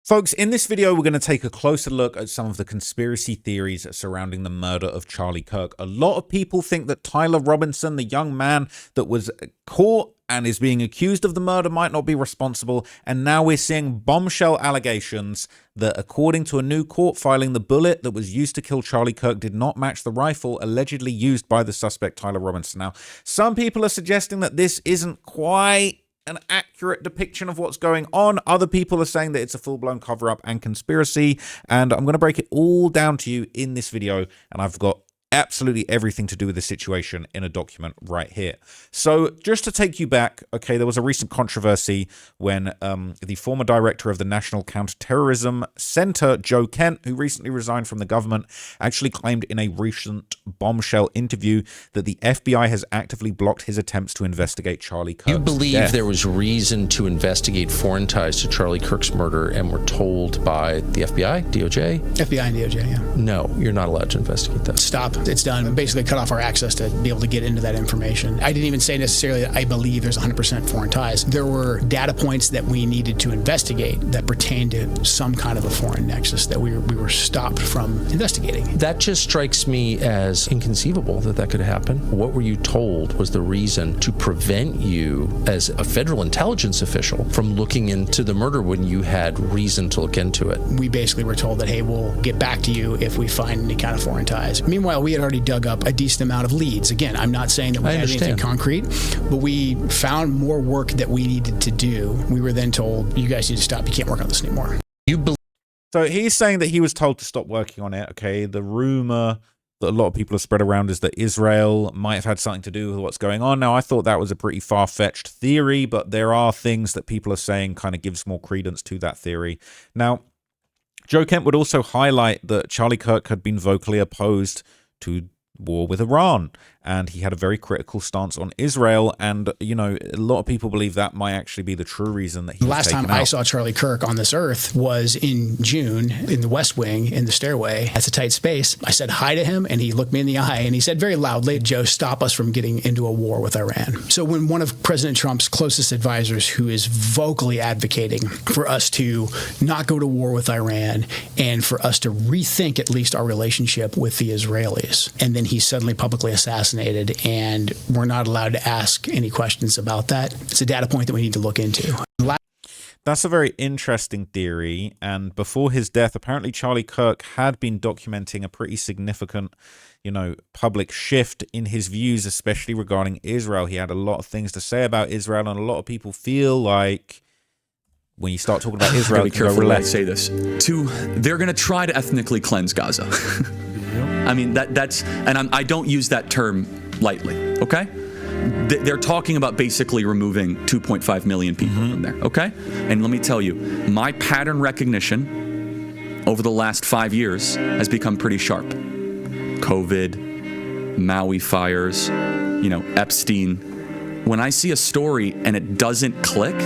Folks, in this video, we're going to take a closer look at some of the conspiracy theories surrounding the murder of Charlie Kirk. A lot of people think that Tyler Robinson, the young man that was caught and is being accused of the murder, might not be responsible. And now we're seeing bombshell allegations that, according to a new court filing, the bullet that was used to kill Charlie Kirk did not match the rifle allegedly used by the suspect, Tyler Robinson. Now, some people are suggesting that this isn't quite an accurate depiction of what's going on. Other people are saying that it's a full-blown cover-up and conspiracy, and I'm going to break it all down to you in this video, and I've got absolutely everything to do with the situation in a document right here. So just to take you back, okay, there was a recent controversy when the former director of the National Counterterrorism Center, Joe Kent, who recently resigned from the government, actually claimed in a recent Bombshell interview that the FBI has actively blocked his attempts to investigate Charlie Kirk's You believe death. There was reason to investigate foreign ties to Charlie Kirk's murder and were told by the FBI, DOJ? FBI and DOJ, yeah. No, you're not allowed to investigate that. Stop. It's done. Basically cut off our access to be able to get into that information. I didn't even say necessarily that I believe there's 100% foreign ties. There were data points that we needed to investigate that pertained to some kind of a foreign nexus that we were stopped from investigating. That just strikes me as inconceivable that that could happen. What were you told was the reason to prevent you as a federal intelligence official from looking into the murder when you had reason to look into it? We basically were told that, hey, we'll get back to you if we find any kind of foreign ties. Meanwhile, we had already dug up a decent amount of leads. Again, I'm not saying that we had anything concrete, but we found more work that we needed to do. We were then told, you guys need to stop. You can't work on this anymore. So he's saying that he was told to stop working on it. Okay, the rumor that a lot of people have spread around is that Israel might have had something to do with what's going on. Now, I thought that was a pretty far-fetched theory, but there are things that people are saying kind of gives more credence to that theory. Now, Joe Kent would also highlight that Charlie Kirk had been vocally opposed to war with Iran, and he had a very critical stance on Israel, and you know, a lot of people believe that might actually be the true reason that he was Last time I saw Charlie Kirk on this earth was in June in the West Wing in the stairway. That's a tight space. I said hi to him, and he looked me in the eye, and he said very loudly, "Joe, stop us from getting into a war with Iran." So when one of President Trump's closest advisors, who is vocally advocating for us to not go to war with Iran and for us to rethink at least our relationship with the Israelis, and then he's suddenly publicly assassinated, and we're not allowed to ask any questions about that. It's a data point that we need to look into. That's a very interesting theory, and before his death, apparently Charlie Kirk had been documenting a pretty significant, you know, public shift in his views, especially regarding Israel. He had a lot of things to say about Israel, and a lot of people feel like when you start talking about Israel, be careful when I say this. They're going to try to ethnically cleanse Gaza. I mean, I don't use that term lightly, okay? They're talking about basically removing 2.5 million people from there, okay? And let me tell you, my pattern recognition over the last 5 years has become pretty sharp. COVID, Maui fires, you know, Epstein. When I see a story and it doesn't click,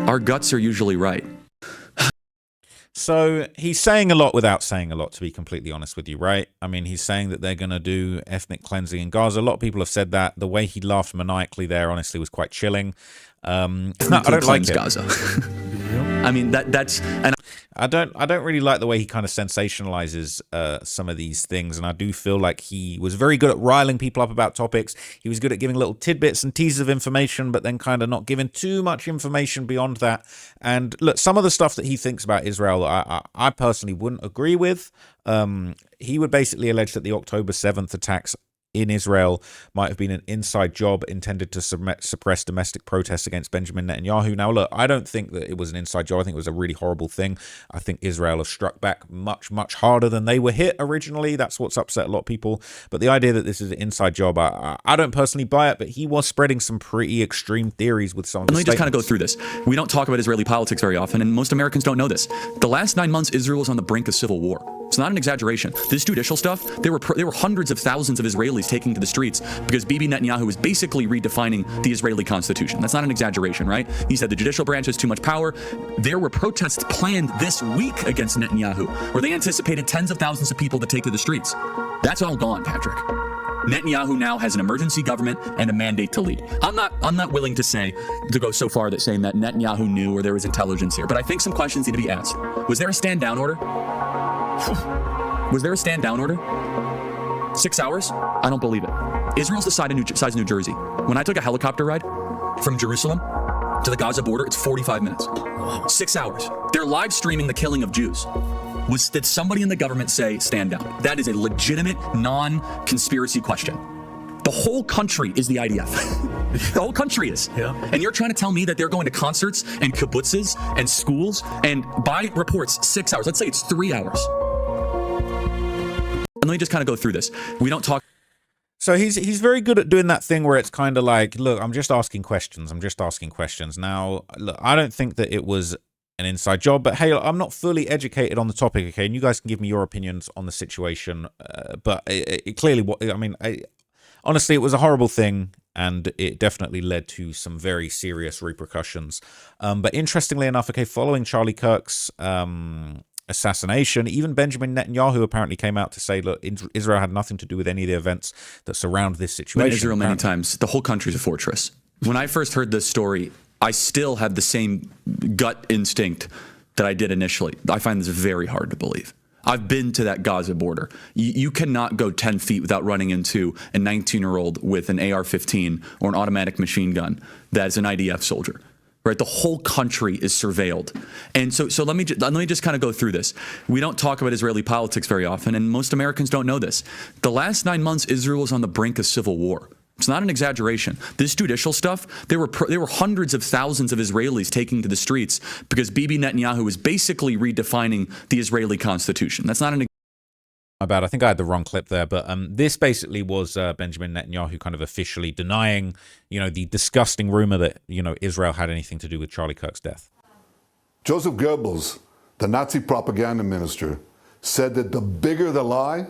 our guts are usually right. So he's saying a lot without saying a lot, to be completely honest with you, right? I mean, he's saying that they're going to do ethnic cleansing in Gaza. A lot of people have said that. The way he laughed maniacally there, honestly, was quite chilling. I don't like it. Gaza. I mean, that's... And I don't really like the way he kind of sensationalizes some of these things, and I do feel like he was very good at riling people up about topics. He was good at giving little tidbits and teasers of information, but then kind of not giving too much information beyond that. And look, some of the stuff that he thinks about Israel, I personally wouldn't agree with. He would basically allege that the October 7th attacks in Israel might have been an inside job intended to suppress domestic protests against Benjamin Netanyahu. Now, look, I don't think that it was an inside job. I think it was a really horrible thing. I think Israel has struck back much, much harder than they were hit originally. That's what's upset a lot of people. But the idea that this is an inside job, I don't personally buy it, but he was spreading some pretty extreme theories with some of the Let me just kind of go through this. We don't talk about Israeli politics very often, and most Americans don't know this. The last 9 months, Israel was on the brink of civil war. It's not an exaggeration. This judicial stuff, there were hundreds of thousands of Israelis taking to the streets because Bibi Netanyahu was basically redefining the Israeli constitution. That's not an exaggeration, right? He said the judicial branch has too much power. There were protests planned this week against Netanyahu, where they anticipated tens of thousands of people to take to the streets. That's all gone, Patrick. Netanyahu now has an emergency government and a mandate to lead. I'm not willing to go so far that saying that Netanyahu knew or there was intelligence here, but I think some questions need to be asked. Was there a stand down order? Was there a stand down order? 6 hours? I don't believe it. Israel's the size of New Jersey. When I took a helicopter ride from Jerusalem to the Gaza border, it's 45 minutes. 6 hours. They're live streaming the killing of Jews. Did somebody in the government say stand down? That is a legitimate, non-conspiracy question. The whole country is the IDF. The whole country is. Yeah. And you're trying to tell me that they're going to concerts and kibbutzes and schools and by reports 6 hours. Let's say it's 3 hours. And let me just kind of go through this. We don't talk. So he's very good at doing that thing where it's kind of like, look, I'm just asking questions. I'm just asking questions. Now, look, I don't think that it was an inside job, but hey, I'm not fully educated on the topic, okay? And you guys can give me your opinions on the situation. But it clearly, honestly, it was a horrible thing, and it definitely led to some very serious repercussions. But interestingly enough, okay, following Charlie Kirk's assassination, even Benjamin Netanyahu apparently came out to say, look, Israel had nothing to do with any of the events that surround this situation. Israel many times, the whole country's a fortress. When I first heard this story, I still have the same gut instinct that I did initially. I find this very hard to believe. I've been to that Gaza border. You cannot go 10 feet without running into a 19-year-old with an AR-15 or an automatic machine gun that's an IDF soldier. Right, the whole country is surveilled, and so let me just kind of go through this. We don't talk about Israeli politics very often, and most Americans don't know this. The last 9 months, Israel was on the brink of civil war. It's not an exaggeration. This judicial stuff, there were hundreds of thousands of Israelis taking to the streets because Bibi Netanyahu is basically redefining the Israeli constitution. That's not an My bad. I think I had the wrong clip there, but this basically was Benjamin Netanyahu kind of officially denying, the disgusting rumor that, Israel had anything to do with Charlie Kirk's death. Joseph Goebbels, the Nazi propaganda minister, said that the bigger the lie,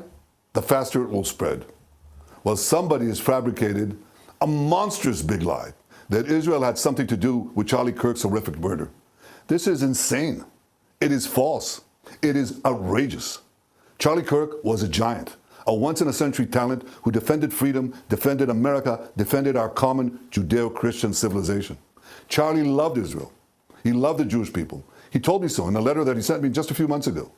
the faster it will spread. Well, somebody has fabricated a monstrous big lie that Israel had something to do with Charlie Kirk's horrific murder. This is insane. It is false. It is outrageous. Charlie Kirk was a giant, a once-in-a-century talent who defended freedom, defended America, defended our common Judeo-Christian civilization. Charlie loved Israel. He loved the Jewish people. He told me so in a letter that he sent me just a few months ago.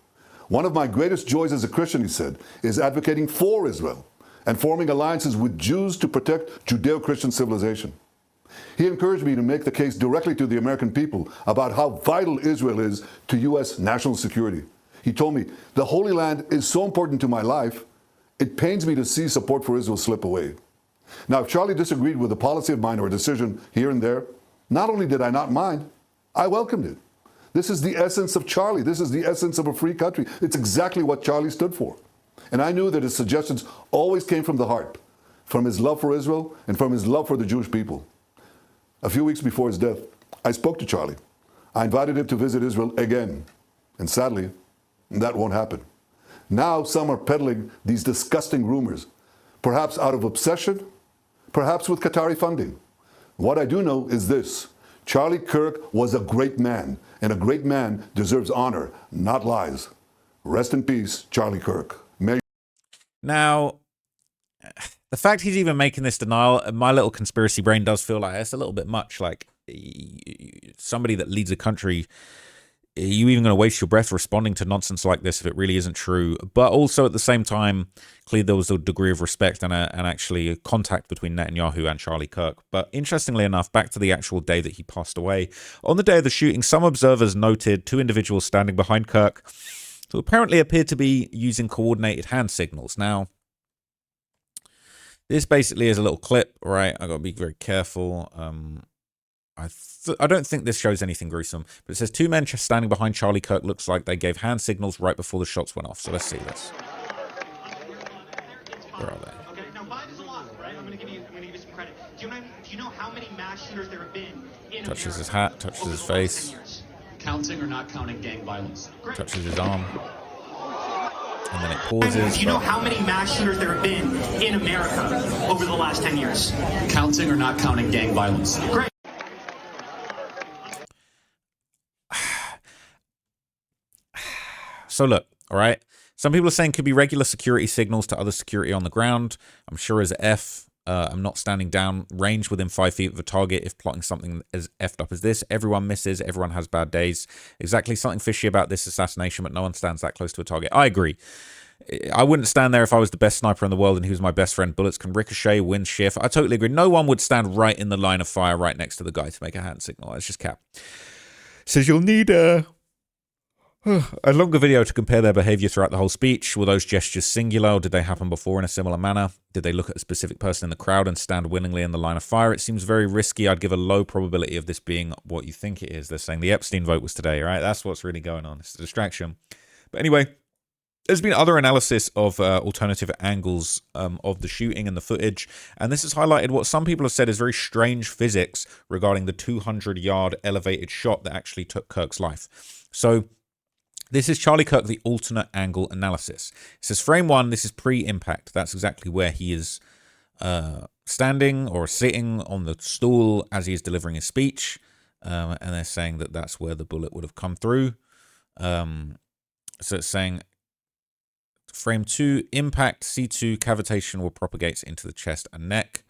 One of my greatest joys as a Christian, he said, is advocating for Israel and forming alliances with Jews to protect Judeo-Christian civilization. He encouraged me to make the case directly to the American people about how vital Israel is to U.S. national security. He told me, the Holy Land is so important to my life, it pains me to see support for Israel slip away. Now, if Charlie disagreed with a policy of mine or a decision here and there, not only did I not mind, I welcomed it. This is the essence of Charlie. This is the essence of a free country. It's exactly what Charlie stood for. And I knew that his suggestions always came from the heart, from his love for Israel and from his love for the Jewish people. A few weeks before his death, I spoke to Charlie. I invited him to visit Israel again. And sadly, that won't happen. Now some are peddling these disgusting rumors, perhaps out of obsession, perhaps with Qatari funding. What I do know is this: Charlie Kirk was a great man, and a great man deserves honor, not lies. Rest in peace, Charlie Kirk. Now, the fact he's even making this denial, my little conspiracy brain does feel like it's a little bit much. Like, somebody that leads a country, are you even going to waste your breath responding to nonsense like this if it really isn't true? But also at the same time, clearly there was a degree of respect and actually a contact between Netanyahu and Charlie Kirk. But interestingly enough, back to the actual day that he passed away, on the day of the shooting, some observers noted 2 individuals standing behind Kirk who apparently appeared to be using coordinated hand signals. Now, this basically is a little clip, right? I got to be very careful. I don't think this shows anything gruesome, but it says 2 men standing behind Charlie Kirk looks like they gave hand signals right before the shots went off. So let's see this. Where are they? Okay, now 5 is a lot, right? I'm going to give you some credit. Do you know how many mass shooters there have been in Touches his hat, touches his face. Counting or not counting gang violence? Great. Touches his arm. And then it pauses. Do you know how many mass shooters there have been in America over the last 10 years? Counting or not counting gang violence? Great. So look, all right, Some people are saying could be regular security signals to other security on the ground. I'm sure as F. I'm not standing down range within 5 feet of a target if plotting something as effed up as this. Everyone misses. Everyone has bad days. Exactly something fishy about this assassination, but no one stands that close to a target. I agree. I wouldn't stand there if I was the best sniper in the world and he was my best friend. Bullets can ricochet, wind shift. I totally agree. No one would stand right in the line of fire right next to the guy to make a hand signal. It's just cap. Says you'll need a longer video to compare their behavior throughout the whole speech. Were those gestures singular, or did they happen before in a similar manner? Did they look at a specific person in the crowd and stand willingly in the line of fire? It seems very risky. I'd give a low probability of this being what you think it is. They're saying the Epstein vote was today, right? That's what's really going on. It's a distraction. But anyway, there's been other analysis of alternative angles of the shooting and the footage, and this has highlighted what some people have said is very strange physics regarding the 200-yard elevated shot that actually took Kirk's life. So this is Charlie Kirk, the alternate angle analysis. It says frame 1, this is pre-impact. That's exactly where he is standing or sitting on the stool as he is delivering his speech. And they're saying that that's where the bullet would have come through. So it's saying frame 2, impact, C2, cavitation will propagate into the chest and neck.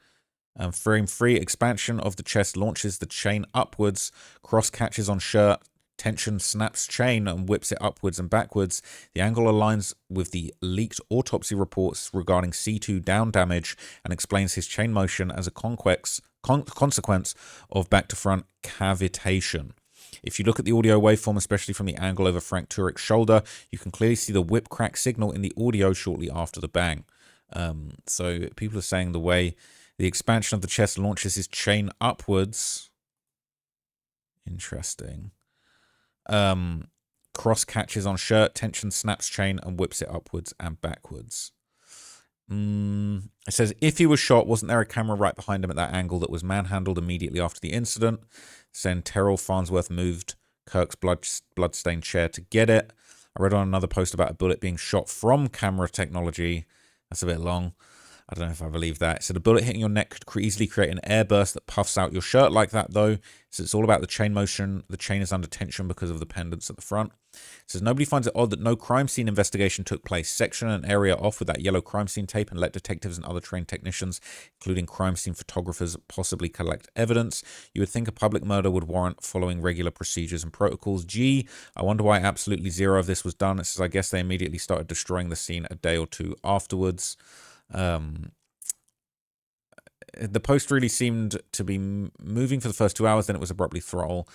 Frame 3, expansion of the chest launches the chain upwards, cross catches on shirt, tension snaps chain and whips it upwards and backwards. The angle aligns with the leaked autopsy reports regarding C2 down damage and explains his chain motion as a consequence of back-to-front cavitation. If you look at the audio waveform, especially from the angle over Frank Turek's shoulder, you can clearly see the whip crack signal in the audio shortly after the bang. So people are saying the way the expansion of the chest launches his chain upwards. Interesting. Cross catches on shirt, tension snaps chain and whips it upwards and backwards. It says if he was shot, wasn't there a camera right behind him at that angle that was manhandled immediately after the incident? Saying Terrell Farnsworth moved Kirk's bloodstained chair to get it. I read on another post about a bullet being shot from camera technology. That's a bit long. I don't know if I believe that. It said a bullet hitting your neck could easily create an airburst that puffs out your shirt like that, though. So it's all about the chain motion. The chain is under tension because of the pendants at the front. It says nobody finds it odd that no crime scene investigation took place. Section an area off with that yellow crime scene tape and let detectives and other trained technicians, including crime scene photographers, possibly collect evidence. You would think a public murder would warrant following regular procedures and protocols. Gee, I wonder why absolutely zero of this was done. It says I guess they immediately started destroying the scene a day or two afterwards. The post really seemed to be moving for the first 2 hours, then it was abruptly throttle.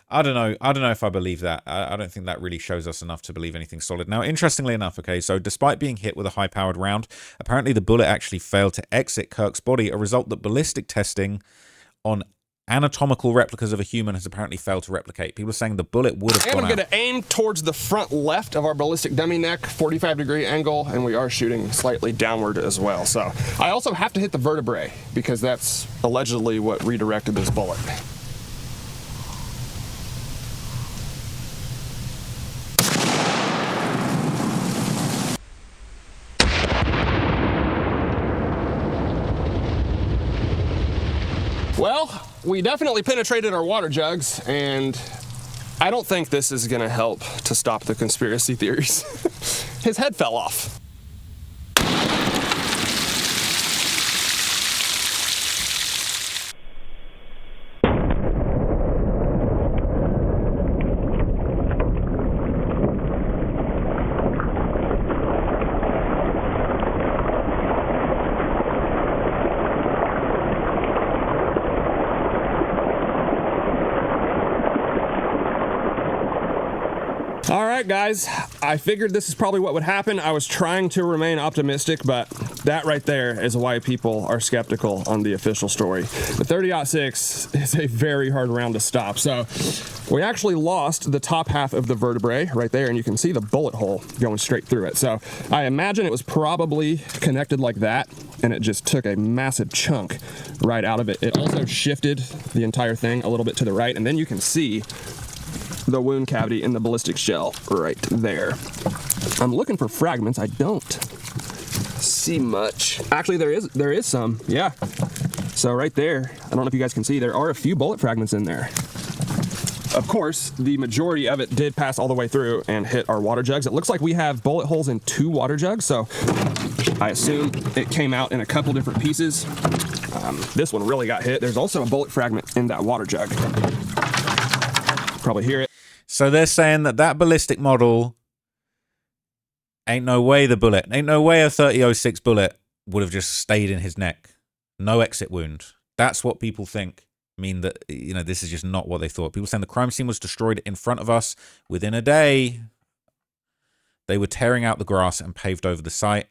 I don't know if I believe that. I don't think that really shows us enough to believe anything solid. Now, interestingly enough, okay, so despite being hit with a high-powered round, apparently the bullet actually failed to exit Kirk's body, a result that ballistic testing on anatomical replicas of a human has apparently failed to replicate. People are saying the bullet would have gone out. And I'm going to aim towards the front left of our ballistic dummy neck, 45-degree angle, and we are shooting slightly downward as well. So I also have to hit the vertebrae because that's allegedly what redirected this bullet. Well, we definitely penetrated our water jugs, and I don't think this is going to help to stop the conspiracy theories. His head fell off. All right, guys, I figured this is probably what would happen. I was trying to remain optimistic, but that right there is why people are skeptical on the official story. The 30-06 is a very hard round to stop. So we actually lost the top half of the vertebrae right there, and you can see the bullet hole going straight through it. So I imagine it was probably connected like that, and it just took a massive chunk right out of it. It also shifted the entire thing a little bit to the right, and then you can see the wound cavity in the ballistics gel right there. I'm looking for fragments. I don't see much. Actually, there is some. Yeah. So right there, I don't know if you guys can see, there are a few bullet fragments in there. Of course, the majority of it did pass all the way through and hit our water jugs. It looks like we have bullet holes in 2 water jugs, so I assume it came out in a couple different pieces. This one really got hit. There's also a bullet fragment in that water jug. Probably hear it. So they're saying that ballistic model, ain't no way a 3006 bullet would have just stayed in his neck. No exit wound. That's what people think. Mean that, this is just not what they thought. People saying the crime scene was destroyed in front of us within a day. They were tearing out the grass and paved over the site,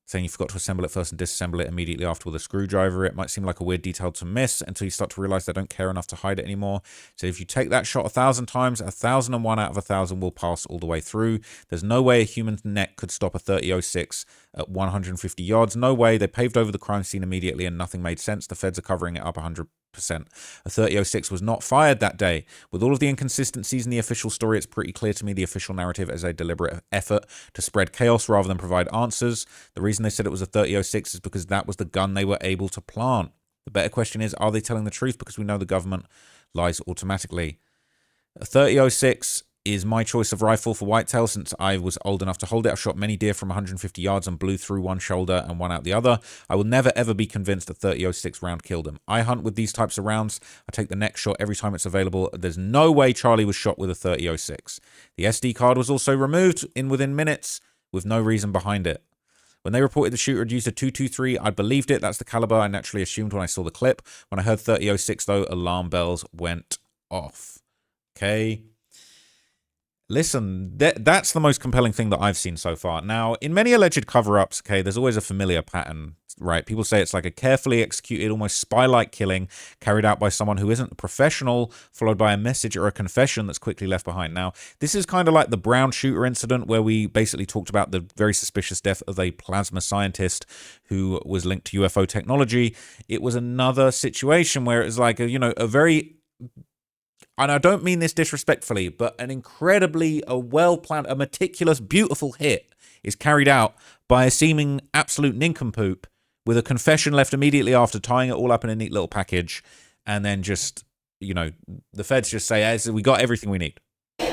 saying you forgot to assemble it first and disassemble it immediately after with a screwdriver. It might seem like a weird detail to miss until you start to realize they don't care enough to hide it anymore. So if you take that shot 1,000 times, 1,001 out of 1,000 will pass all the way through. There's no way a human's neck could stop a 3006 at 150 yards. No way. They paved over the crime scene immediately and nothing made sense. The feds are covering it up 100%. A 3006 was not fired that day. With all of the inconsistencies in the official story, it's pretty clear to me the official narrative is a deliberate effort to spread chaos rather than provide answers. The reason they said it was a 3006 is because that was the gun they were able to plant. The better question is, are they telling the truth? Because we know the government lies automatically. A 3006 is my choice of rifle for whitetail since I was old enough to hold it. I've shot many deer from 150 yards and blew through one shoulder and one out the other. I will never ever be convinced a 3006 round killed him. I hunt with these types of rounds. I take the next shot every time it's available. There's no way Charlie was shot with a 3006. The SD card was also removed within minutes with no reason behind it. When they reported the shooter had used a .223, I believed it. That's the caliber I naturally assumed when I saw the clip. When I heard 3006 though, alarm bells went off. Okay. Listen, that's the most compelling thing that I've seen so far. Now, in many alleged cover-ups, okay, there's always a familiar pattern, right? People say it's like a carefully executed, almost spy-like killing carried out by someone who isn't a professional, followed by a message or a confession that's quickly left behind. Now, this is kind of like the Brown shooter incident where we basically talked about the very suspicious death of a plasma scientist who was linked to UFO technology. It was another situation where it was like, a very... And I don't mean this disrespectfully, but an incredibly well-planned, a meticulous, beautiful hit is carried out by a seeming absolute nincompoop with a confession left immediately after, tying it all up in a neat little package, and then just, the feds just say, hey, so we got everything we need.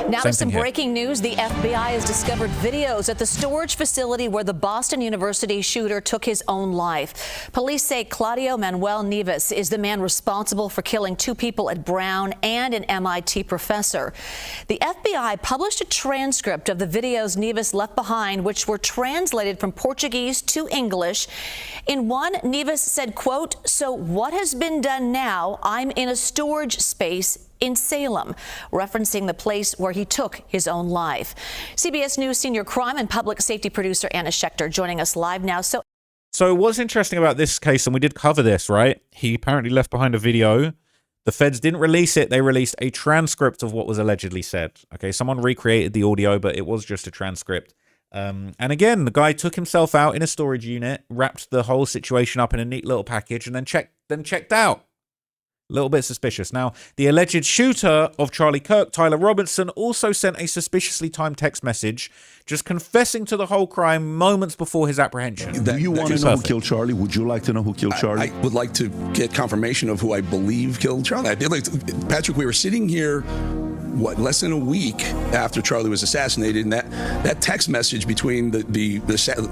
Now to some breaking news. The FBI has discovered videos at the storage facility where the Boston University shooter took his own life. Police say Claudio Manuel Neves is the man responsible for killing 2 people at Brown and an MIT professor. The FBI published a transcript of the videos Neves left behind, which were translated from Portuguese to English. In one, Neves said, quote, "So what has been done now? I'm in a storage space in Salem," referencing the place where he took his own life. CBS News senior crime and public safety producer Anna Schechter joining us live now. So what's interesting about this case, and we did cover this, right? He apparently left behind a video. The feds didn't release it. They released a transcript of what was allegedly said. Okay, someone recreated the audio, but it was just a transcript. And again, the guy took himself out in a storage unit, wrapped the whole situation up in a neat little package, and then checked out. A little bit suspicious. Now, the alleged shooter of Charlie Kirk, Tyler Robinson, also sent a suspiciously timed text message just confessing to the whole crime moments before his apprehension. Do you want to know who killed Charlie? Would you like to know who killed Charlie? I would like to get confirmation of who I believe killed Charlie. Patrick, we were sitting here, less than a week after Charlie was assassinated, and that text message between the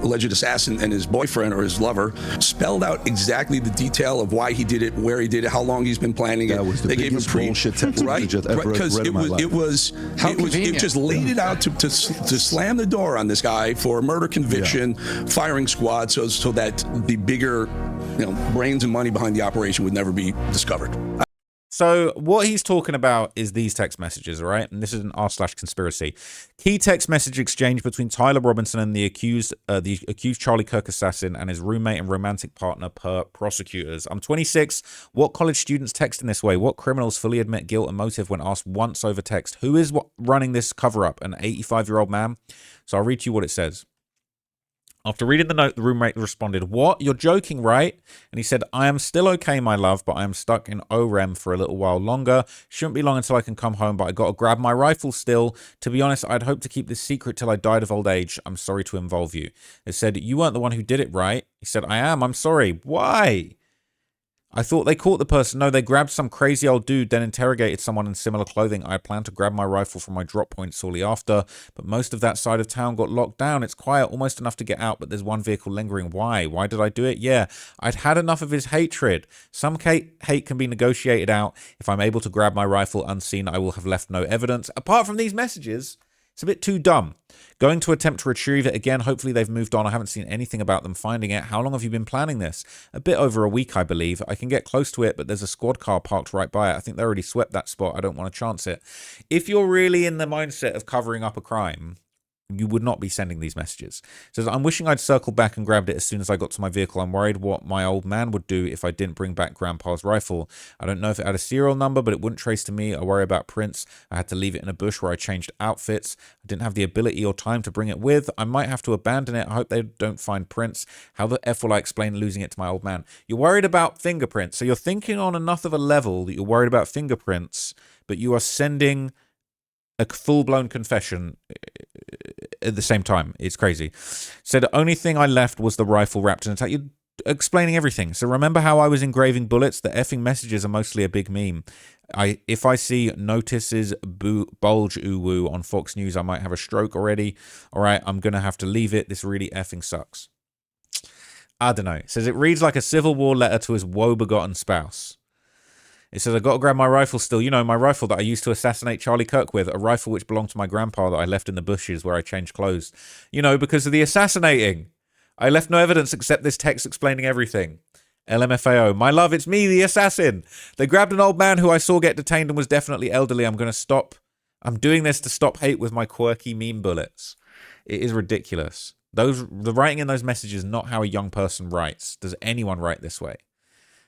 alleged assassin and his boyfriend or his lover spelled out exactly the detail of why he did it, where he did it, how long he's been planning it. That was the biggest bullshit text message I've ever read in my life. It just laid it out to slam the door on this guy for a murder conviction, firing squad, so that the bigger, brains and money behind the operation would never be discovered. So what he's talking about is these text messages, all right? And this is an r/conspiracy. Key text message exchange between Tyler Robinson and the accused Charlie Kirk assassin and his roommate and romantic partner per prosecutors. I'm 26. What college students text in this way? What criminals fully admit guilt and motive when asked once over text? Who is running this cover-up? An 85-year-old man? So I'll read you what it says. After reading the note, the roommate responded, "What? You're joking, right?" And he said, "I am still okay, my love, but I am stuck in OREM for a little while longer. Shouldn't be long until I can come home, but I got to grab my rifle still. To be honest, I'd hoped to keep this secret till I died of old age. I'm sorry to involve you." It said, "You weren't the one who did it, right?" He said, "I am. I'm sorry." Why? I thought they caught the person. No, they grabbed some crazy old dude, then interrogated someone in similar clothing. I planned to grab my rifle from my drop point shortly after, but most of that side of town got locked down. It's quiet, almost enough to get out, but there's one vehicle lingering. Why? Why did I do it? Yeah, I'd had enough of his hatred. Some hate can be negotiated out. If I'm able to grab my rifle unseen, I will have left no evidence. Apart from these messages, it's a bit too dumb. Going to attempt to retrieve it again. Hopefully they've moved on. I haven't seen anything about them finding it. How long have you been planning this? A bit over a week, I believe. I can get close to it, but there's a squad car parked right by it. I think they already swept that spot. I don't want to chance it. If you're really in the mindset of covering up a crime, you would not be sending these messages. It says, I'm wishing I'd circled back and grabbed it as soon as I got to my vehicle. I'm worried what my old man would do if I didn't bring back Grandpa's rifle. I don't know if it had a serial number, but it wouldn't trace to me. I worry about prints. I had to leave it in a bush where I changed outfits. I didn't have the ability or time to bring it with. I might have to abandon it. I hope they don't find prints. How the F will I explain losing it to my old man? You're worried about fingerprints. So you're thinking on enough of a level that you're worried about fingerprints, but you are sending a full-blown confession at the same time. It's crazy. So the only thing I left was the rifle wrapped in a towel. You're explaining everything. So remember how I was engraving bullets? The effing messages are mostly a big meme. If I see notices bulge woo on Fox News, I might have a stroke already. All right, I'm going to have to leave it. This really effing sucks. I don't know. It says it reads like a Civil War letter to his woe-begotten spouse. It says, I got to grab my rifle still. You know, my rifle that I used to assassinate Charlie Kirk with. A rifle which belonged to my grandpa that I left in the bushes where I changed clothes. You know, because of the assassinating. I left no evidence except this text explaining everything. LMFAO. My love, it's me, the assassin. They grabbed an old man who I saw get detained and was definitely elderly. I'm going to stop. I'm doing this to stop hate with my quirky meme bullets. It is ridiculous. The writing in those messages is not how a young person writes. Does anyone write this way?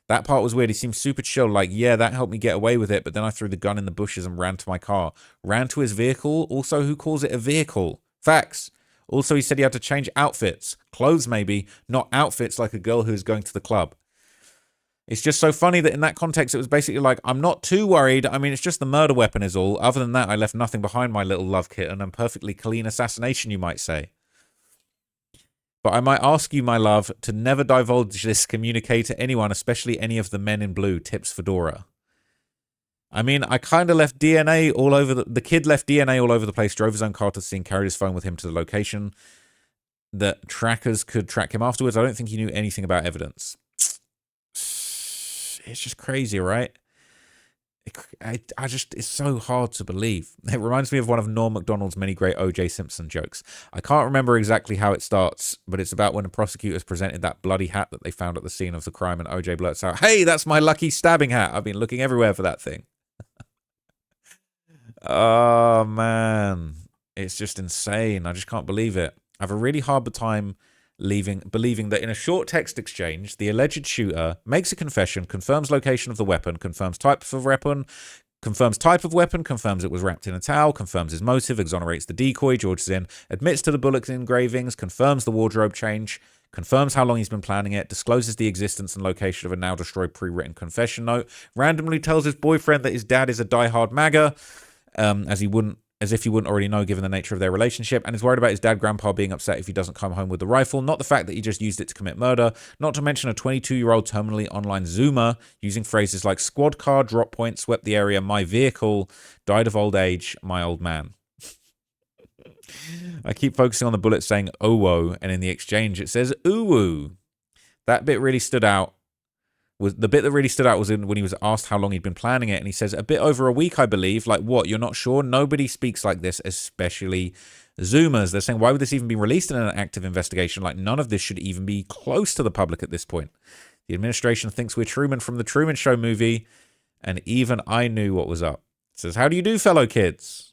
That part was weird. He seemed super chill, like, yeah, that helped me get away with it, but then I threw the gun in the bushes and ran to my car. Ran to his vehicle? Also, who calls it a vehicle? Facts. Also, he said he had to change outfits. Clothes, maybe, not outfits like a girl who's going to the club. It's just so funny that in that context, it was basically like, I'm not too worried. I mean, it's just the murder weapon is all. Other than that, I left nothing behind, my little love kitten, and perfectly clean assassination, you might say. But I might ask you, my love, to never divulge this communique to anyone, especially any of the men in blue. Tips Fedora. I mean, I kind of left DNA all over the kid left DNA all over the place, drove his own car to the scene, carried his phone with him to the location that trackers could track him afterwards. I don't think he knew anything about evidence. It's just crazy, right? It's so hard to believe. It reminds me of one of Norm Macdonald's many great O.J. Simpson jokes. I can't remember exactly how it starts, but it's about when the prosecutors presented that bloody hat that they found at the scene of the crime, and O.J. blurts out, "Hey, that's my lucky stabbing hat. I've been looking everywhere for that thing." Oh, man. It's just insane. I just can't believe it. I have a really hard time believing that in a short text exchange, the alleged shooter makes a confession, confirms location of the weapon, confirms type of weapon, confirms it was wrapped in a towel, confirms his motive, exonerates the decoy, George Zinn, admits to the bullet engravings, confirms the wardrobe change, confirms how long he's been planning it, discloses the existence and location of a now destroyed pre-written confession note, randomly tells his boyfriend that his dad is a diehard MAGA, as if he wouldn't already know given the nature of their relationship, and is worried about his dad, grandpa, being upset if he doesn't come home with the rifle, not the fact that he just used it to commit murder, not to mention a 22-year-old terminally online Zoomer using phrases like squad car, drop point, swept the area, my vehicle, died of old age, my old man. I keep focusing on the bullet saying "owo," and in the exchange it says "uwu." That bit really stood out. The bit that really stood out was when he was asked how long he'd been planning it, and he says, a bit over a week, I believe. Like, what? You're not sure? Nobody speaks like this, especially Zoomers. They're saying, why would this even be released in an active investigation? Like, none of this should even be close to the public at this point. The administration thinks we're Truman from the Truman Show movie, and even I knew what was up. It says, how do you do, fellow kids?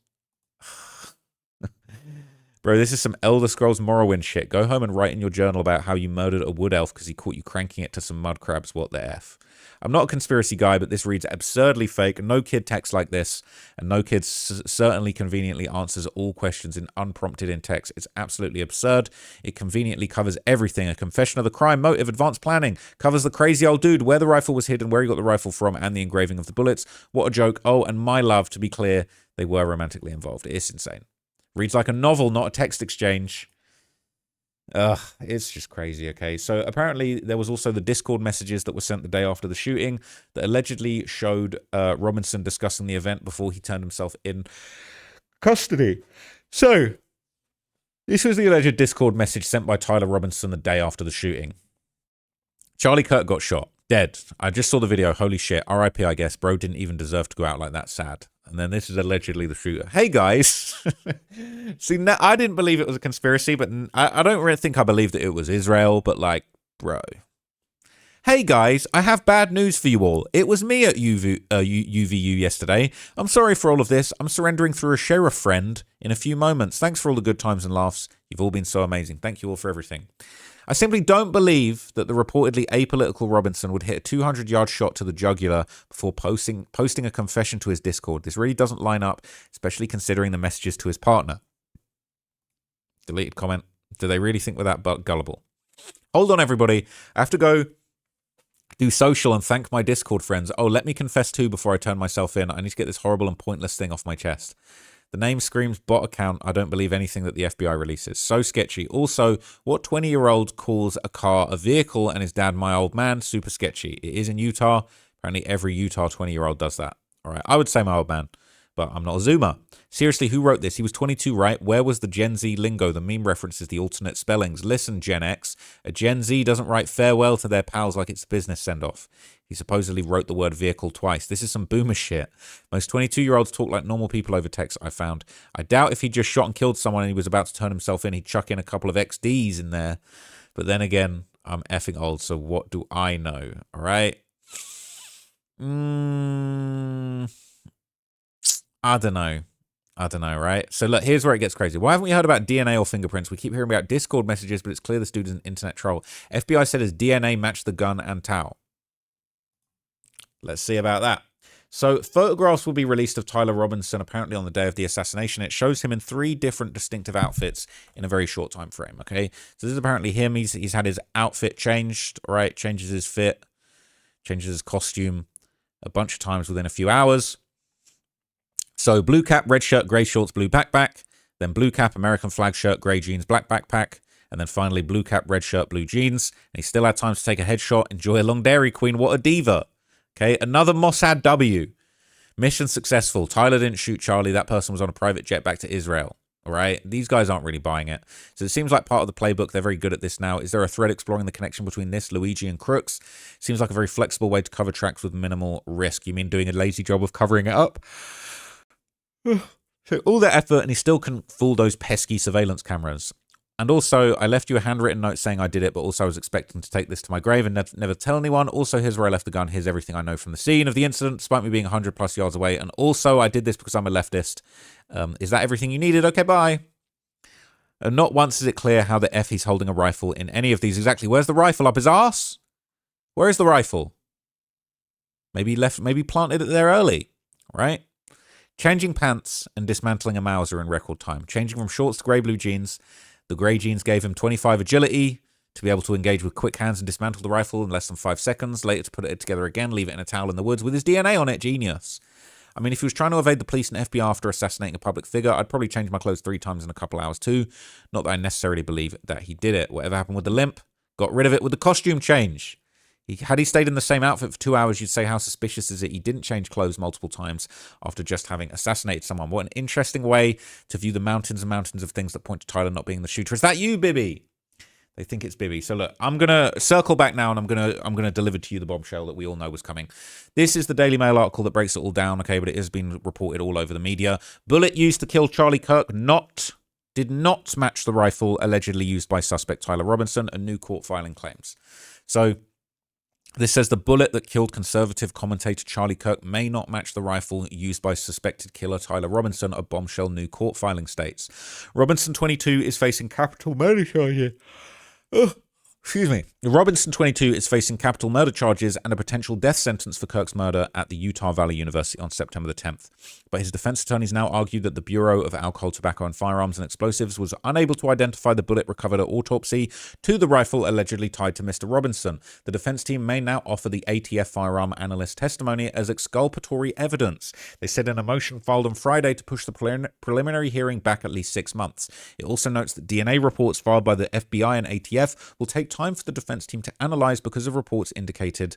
Bro, this is some Elder Scrolls Morrowind shit. Go home and write in your journal about how you murdered a wood elf because he caught you cranking it to some mud crabs. What the F? I'm not a conspiracy guy, but this reads absurdly fake. No kid texts like this, and no kid certainly conveniently answers all questions in unprompted in text. It's absolutely absurd. It conveniently covers everything. A confession of the crime, motive, advanced planning. Covers the crazy old dude, where the rifle was hidden, where he got the rifle from, and the engraving of the bullets. What a joke. Oh, and my love, to be clear, they were romantically involved. It's insane. Reads like a novel, not a text exchange. Ugh, it's just crazy, okay? So apparently there was also the Discord messages that were sent the day after the shooting that allegedly showed Robinson discussing the event before he turned himself in custody. So this was the alleged Discord message sent by Tyler Robinson the day after the shooting. Charlie Kirk got shot. Dead. I just saw the video. Holy shit. RIP, I guess. Bro didn't even deserve to go out like that. Sad. And then this is allegedly the shooter. Hey, guys. See, now, I didn't believe it was a conspiracy, but I don't really think I believed that it was Israel, but like, bro. Hey, guys. I have bad news for you all. It was me at UVU yesterday. I'm sorry for all of this. I'm surrendering through a sheriff friend in a few moments. Thanks for all the good times and laughs. You've all been so amazing. Thank you all for everything. I simply don't believe that the reportedly apolitical Robinson would hit a 200-yard shot to the jugular before posting a confession to his Discord. This really doesn't line up, especially considering the messages to his partner. Deleted comment. Do they really think we're that gullible? Hold on, everybody. I have to go do social and thank my Discord friends. Oh, let me confess too before I turn myself in. I need to get this horrible and pointless thing off my chest. The name screams bot account. I don't believe anything that the FBI releases. So sketchy. Also, what 20-year-old calls a car a vehicle and his dad my old man? Super sketchy. It is in Utah. Apparently every Utah 20-year-old does that. All right, I would say my old man, but I'm not a Zoomer. Seriously, who wrote this? He was 22, right? Where was the Gen Z lingo? The meme references the alternate spellings. Listen, Gen X, a Gen Z doesn't write farewell to their pals like it's a business send-off. He supposedly wrote the word vehicle twice. This is some boomer shit. Most 22-year-olds talk like normal people over text, I found. I doubt if he just shot and killed someone and he was about to turn himself in, he'd chuck in a couple of XDs in there. But then again, I'm effing old, so what do I know? All right? I don't know. Right? So look, here's where it gets crazy. Why haven't we heard about DNA or fingerprints? We keep hearing about Discord messages, but it's clear this dude is an internet troll. FBI said his DNA matched the gun and towel. Let's see about that. So photographs will be released of Tyler Robinson apparently on the day of the assassination. It shows him in 3 different distinctive outfits in a very short time frame, okay? So this is apparently him. He's had his outfit changed, right? Changes his fit, changes his costume a bunch of times within a few hours. So blue cap, red shirt, grey shorts, blue backpack. Then blue cap, American flag shirt, grey jeans, black backpack. And then finally blue cap, red shirt, blue jeans. And he still had time to take a headshot. Enjoy a long Dairy Queen. What a diva. Okay, another Mossad W. Mission successful. Tyler didn't shoot Charlie. That person was on a private jet back to Israel. All right, these guys aren't really buying it. So it seems like part of the playbook. They're very good at this now. Is there a thread exploring the connection between this, Luigi, and Crooks? Seems like a very flexible way to cover tracks with minimal risk. You mean doing a lazy job of covering it up? So all that effort and he still couldn't fool those pesky surveillance cameras. And also, I left you a handwritten note saying I did it, but also I was expecting to take this to my grave and never tell anyone. Also, here's where I left the gun. Here's everything I know from the scene of the incident, despite me being 100 plus yards away. And also, I did this because I'm a leftist. Is that everything you needed? Okay, bye. And not once is it clear how the F he's holding a rifle in any of these. Exactly. Where's the rifle? Up his ass? Where is the rifle? Maybe planted it there early, right? Changing pants and dismantling a Mauser in record time. Changing from shorts to grey blue jeans. The grey jeans gave him 25 agility to be able to engage with quick hands and dismantle the rifle in less than 5 seconds. Later to put it together again, leave it in a towel in the woods with his DNA on it. Genius. I mean, if he was trying to evade the police and FBI after assassinating a public figure, I'd probably change my clothes 3 times in a couple hours too. Not that I necessarily believe that he did it. Whatever happened with the limp, got rid of it with the costume change. Had he stayed in the same outfit for 2 hours, you'd say, how suspicious is it he didn't change clothes multiple times after just having assassinated someone? What an interesting way to view the mountains and mountains of things that point to Tyler not being the shooter. Is that you, Bibby? They think it's Bibby. So look, I'm going to circle back now and I'm going to deliver to you the bombshell that we all know was coming. This is the Daily Mail article that breaks it all down, okay, but it has been reported all over the media. Bullet used to kill Charlie Kirk did not match the rifle allegedly used by suspect Tyler Robinson, a new court filing claims. So this says the bullet that killed conservative commentator Charlie Kirk may not match the rifle used by suspected killer Tyler Robinson, a Bombshell new court filing states. Robinson, 22, is facing capital murder charges. Excuse me. Robinson, 22, is facing capital murder charges and a potential death sentence for Kirk's murder at the Utah Valley University on September the 10th. But his defense attorneys now argue that the Bureau of Alcohol, Tobacco, and Firearms and Explosives was unable to identify the bullet recovered at autopsy to the rifle allegedly tied to Mr. Robinson. The defense team may now offer the ATF firearm analyst testimony as exculpatory evidence. They said in a motion filed on Friday to push the preliminary hearing back at least 6 months. It also notes that DNA reports filed by the FBI and ATF will take time for the defense team to analyze because of reports indicated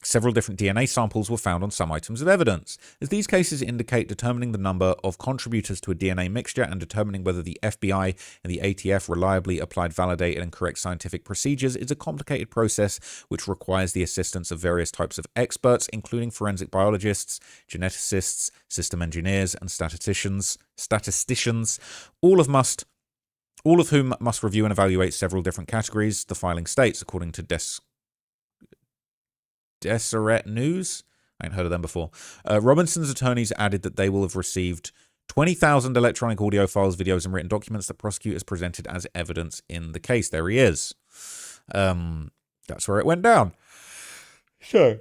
several different DNA samples were found on some items of evidence. As these cases indicate, determining the number of contributors to a DNA mixture and determining whether the FBI and the ATF reliably applied validated and correct scientific procedures is a complicated process which requires the assistance of various types of experts, including forensic biologists, geneticists, system engineers, and statisticians, all of whom must review and evaluate several different categories, the filing states, according to Deseret News. I ain't heard of them before. Robinson's attorneys added that they will have received 20,000 electronic audio files, videos, and written documents that prosecutors presented as evidence in the case. There he is. That's where it went down. So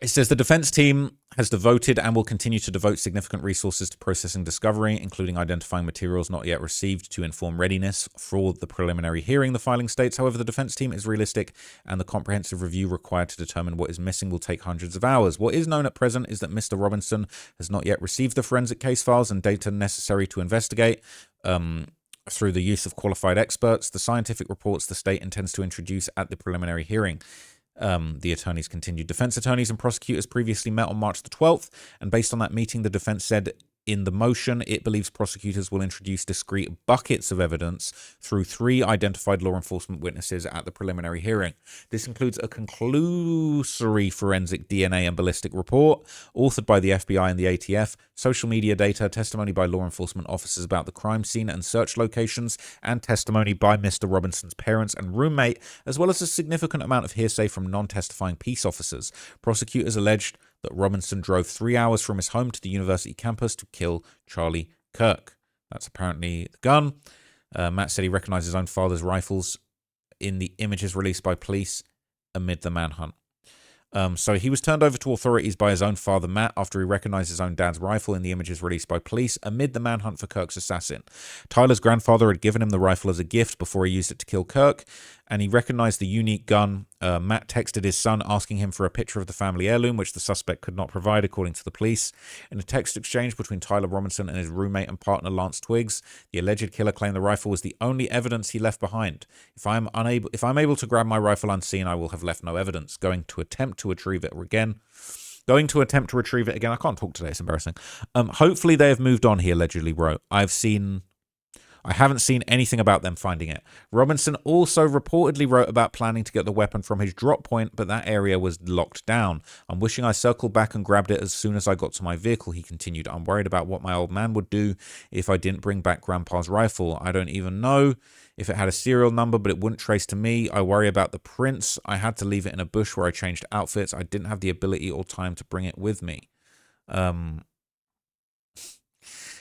it says the defense team has devoted and will continue to devote significant resources to processing discovery, including identifying materials not yet received to inform readiness for the preliminary hearing, the filing states. However, the defense team is realistic and the comprehensive review required to determine what is missing will take hundreds of hours. What is known at present is that Mr. Robinson has not yet received the forensic case files and data necessary to investigate. Through the use of qualified experts, the scientific reports the state intends to introduce at the preliminary hearing. The attorneys continued. Defense attorneys and prosecutors previously met on March the 12th, and based on that meeting, the defense said in the motion it believes prosecutors will introduce discrete buckets of evidence through 3 identified law enforcement witnesses at the preliminary hearing. This includes a conclusory forensic DNA and ballistic report authored by the FBI and the ATF, social media data, testimony by law enforcement officers about the crime scene and search locations, and testimony by Mr. Robinson's parents and roommate, as well as a significant amount of hearsay from non-testifying peace officers. Prosecutors alleged that Robinson drove 3 hours from his home to the university campus to kill Charlie Kirk. That's apparently the gun. Matt said he recognized his own father's rifles in the images released by police amid the manhunt. So he was turned over to authorities by his own father, Matt, after he recognized his own dad's rifle in the images released by police amid the manhunt for Kirk's assassin. Tyler's grandfather had given him the rifle as a gift before he used it to kill Kirk, and he recognized the unique gun. Matt texted his son asking him for a picture of the family heirloom, which the suspect could not provide, according to the police. In a text exchange between Tyler Robinson and his roommate and partner Lance Twiggs, the alleged killer claimed the rifle was the only evidence he left behind. If I'm able to grab my rifle unseen, I will have left no evidence. Going to attempt to retrieve it again. I can't talk today. It's embarrassing. Hopefully they have moved on, he allegedly wrote. I haven't seen anything about them finding it. Robinson also reportedly wrote about planning to get the weapon from his drop point, but that area was locked down. I'm wishing I circled back and grabbed it as soon as I got to my vehicle, he continued. I'm worried about what my old man would do if I didn't bring back Grandpa's rifle. I don't even know if it had a serial number, but it wouldn't trace to me. I worry about the prints. I had to leave it in a bush where I changed outfits. I didn't have the ability or time to bring it with me.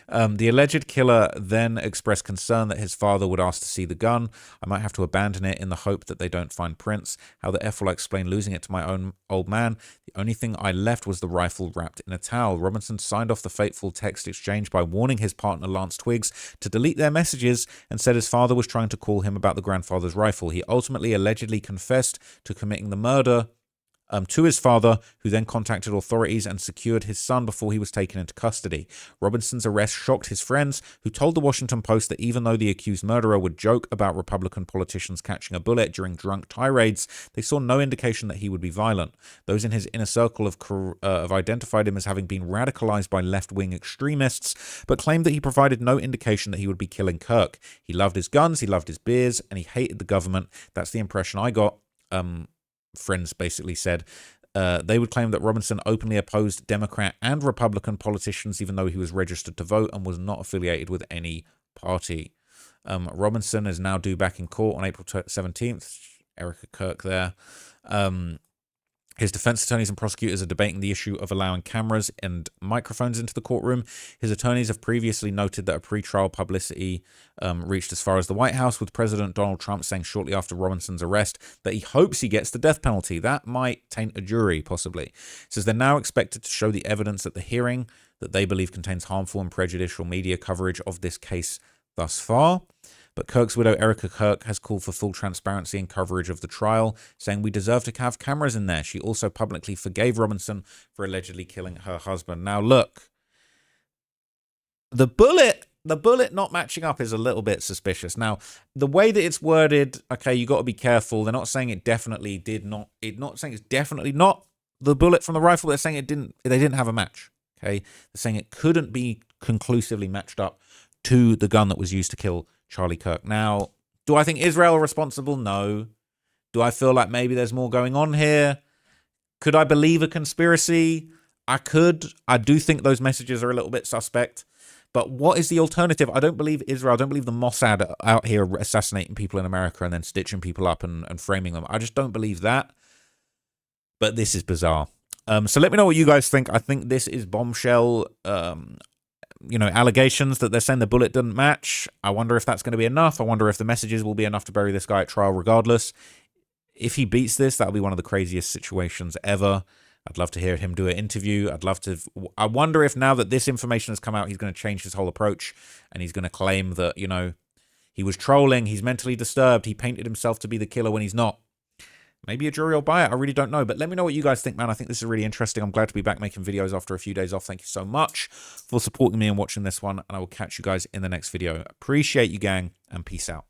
The alleged killer then expressed concern that his father would ask to see the gun. I might have to abandon it in the hope that they don't find prints. How the F will I explain losing it to my own old man? The only thing I left was the rifle wrapped in a towel. Robinson signed off the fateful text exchange by warning his partner Lance Twiggs to delete their messages and said his father was trying to call him about the grandfather's rifle. He ultimately allegedly confessed to committing the murder to his father, who then contacted authorities and secured his son before he was taken into custody. Robinson's arrest shocked his friends, who told the Washington Post that even though the accused murderer would joke about Republican politicians catching a bullet during drunk tirades, they saw no indication that he would be violent. Those in his inner circle have identified him as having been radicalized by left-wing extremists, but claimed that he provided no indication that he would be killing Kirk. He loved his guns, he loved his beers, and he hated the government. That's the impression I got. Friends basically said they would claim that Robinson openly opposed Democrat and Republican politicians, even though he was registered to vote and was not affiliated with any party. Robinson is now due back in court on April 17th. Erica Kirk there. His defense attorneys and prosecutors are debating the issue of allowing cameras and microphones into the courtroom. His attorneys have previously noted that a pretrial publicity reached as far as the White House, with President Donald Trump saying shortly after Robinson's arrest that he hopes he gets the death penalty. That might taint a jury, possibly. It says they're now expected to show the evidence at the hearing that they believe contains harmful and prejudicial media coverage of this case thus far. But Kirk's widow, Erica Kirk, has called for full transparency and coverage of the trial, saying we deserve to have cameras in there. She also publicly forgave Robinson for allegedly killing her husband. Now, look, the bullet not matching up is a little bit suspicious. Now, the way that it's worded, okay, you got to be careful. They're not saying it definitely did not. It's not saying it's definitely not the bullet from the rifle. They're saying they didn't have a match. Okay, they're saying it couldn't be conclusively matched up to the gun that was used to kill Charlie Kirk. Now, do I think Israel are responsible? No. Do I feel like maybe there's more going on here? Could I believe a conspiracy? I could. I do think those messages are a little bit suspect. But what is the alternative? I don't believe Israel. I don't believe the Mossad are out here assassinating people in America and then stitching people up and framing them. I just don't believe that. But this is bizarre. So let me know what you guys think. I think this is bombshell allegations that they're saying the bullet didn't match. I wonder if that's going to be enough. I wonder if the messages will be enough to bury this guy at trial regardless. If he beats this, that'll be one of the craziest situations ever. I'd love to hear him do an interview. I wonder if now that this information has come out, he's going to change his whole approach and he's going to claim that, he was trolling, he's mentally disturbed, he painted himself to be the killer when he's not. Maybe a jury will buy it. I really don't know. But let me know what you guys think, man. I think this is really interesting. I'm glad to be back making videos after a few days off. Thank you so much for supporting me and watching this one. And I will catch you guys in the next video. Appreciate you, gang, and peace out.